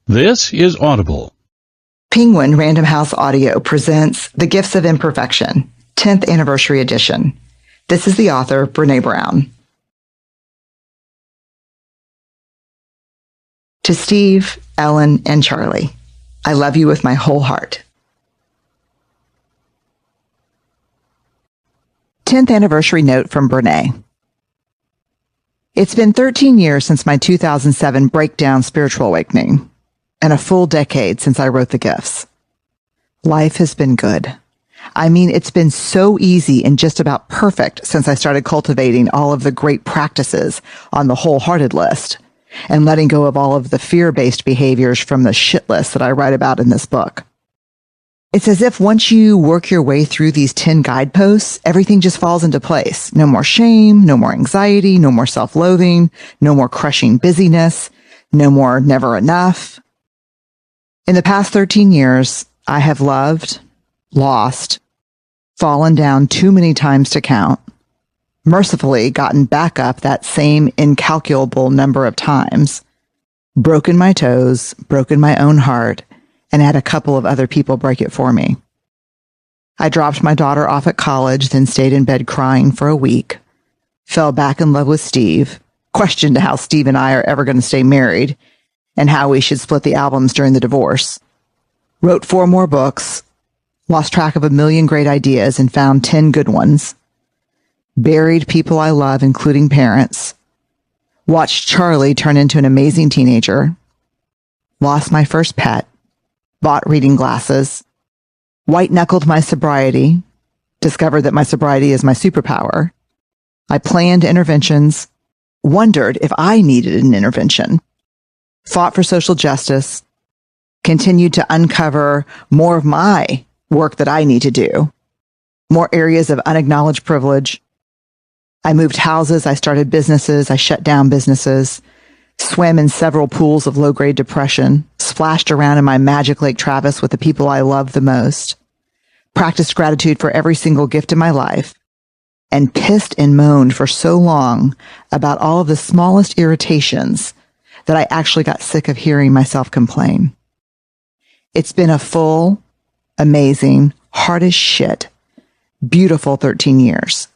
This is Audible. Penguin Random House Audio presents The Gifts of Imperfection, 10th Anniversary Edition. This is the author, Brené Brown. To Steve, Ellen, and Charlie, I love you with my whole heart. 10th Anniversary Note from Brené. It's been 13 years since my 2007 breakdown spiritual awakening, and a full decade since I wrote The Gifts. Life has been good. I mean, it's been so easy and just about perfect since I started cultivating all of the great practices on the Wholehearted list and letting go of all of the fear-based behaviors from the shit list that I write about in this book. It's as if once you work your way through these 10 guideposts, everything just falls into place. No more shame, no more anxiety, no more self-loathing, no more crushing busyness, no more never enough. In the past 13 years, I have loved, lost, fallen down too many times to count, mercifully gotten back up that same incalculable number of times, broken my toes, broken my own heart, and had a couple of other people break it for me. I dropped my daughter off at college, then stayed in bed crying for a week, fell back in love with Steve, questioned how Steve and I are ever going to stay married, and how we should split the albums during the divorce, wrote 4 more books, lost track of 1 million great ideas and found 10 good ones, buried people I love, including parents, watched Charlie turn into an amazing teenager, lost my first pet, bought reading glasses, white-knuckled my sobriety, discovered that my sobriety is my superpower. I planned interventions, wondered if I needed an intervention, fought for social justice, continued to uncover more of my work that I need to do, more areas of unacknowledged privilege. I moved houses, I started businesses, I shut down businesses, swam in several pools of low-grade depression, splashed around in my magic Lake Travis with the people I love the most, practiced gratitude for every single gift in my life, and pissed and moaned for so long about all of the smallest irritations that I actually got sick of hearing myself complain. It's been a full, amazing, hard as shit, beautiful 13 years.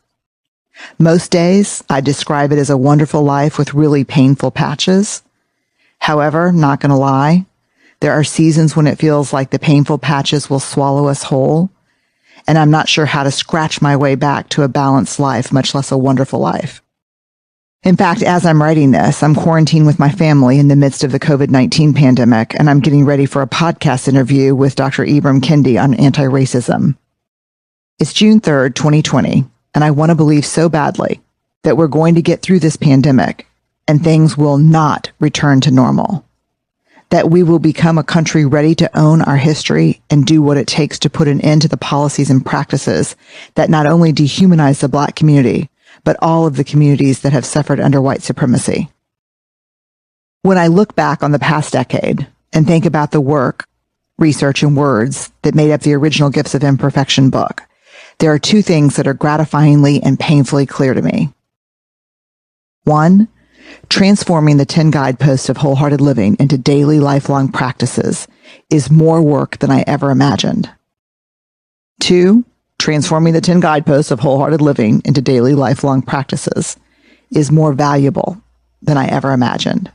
Most days, I describe it as a wonderful life with really painful patches. However, not going to lie, there are seasons when it feels like the painful patches will swallow us whole, and I'm not sure how to scratch my way back to a balanced life, much less a wonderful life. In fact, as I'm writing this, I'm quarantined with my family in the midst of the COVID-19 pandemic, and I'm getting ready for a podcast interview with Dr. Ibram Kendi on anti-racism. It's June 3rd, 2020, and I want to believe so badly that we're going to get through this pandemic and things will not return to normal, that we will become a country ready to own our history and do what it takes to put an end to the policies and practices that not only dehumanize the Black community, but all of the communities that have suffered under white supremacy. When I look back on the past decade and think about the work, research, and words that made up the original Gifts of Imperfection book, there are 2 things that are gratifyingly and painfully clear to me. 1, transforming the 10 guideposts of Wholehearted Living into daily lifelong practices is more work than I ever imagined. 2, transforming the 10 guideposts of Wholehearted Living into daily lifelong practices is more valuable than I ever imagined.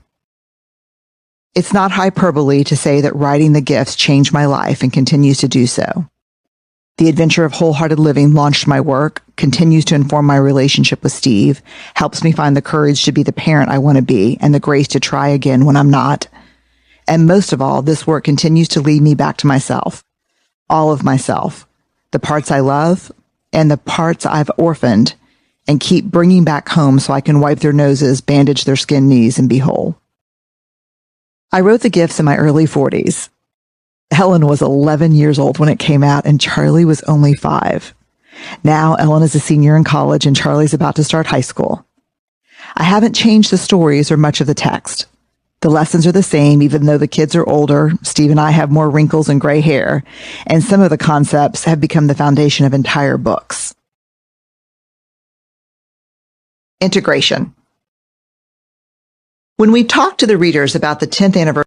It's not hyperbole to say that writing the gifts changed my life and continues to do so. The adventure of Wholehearted Living launched my work, continues to inform my relationship with Steve, helps me find the courage to be the parent I want to be and the grace to try again when I'm not. And most of all, this work continues to lead me back to myself, all of myself, the parts I love and the parts I've orphaned, and keep bringing back home so I can wipe their noses, bandage their skinned knees, and be whole. I wrote The Gifts in my early 40s. Ellen was 11 years old when it came out, and Charlie was only 5. Now Ellen is a senior in college, and Charlie's about to start high school. I haven't changed the stories or much of the text. The lessons are the same, even though the kids are older. Steve and I have more wrinkles and gray hair, and some of the concepts have become the foundation of entire books. Integration. When we talk to the readers about the 10th anniversary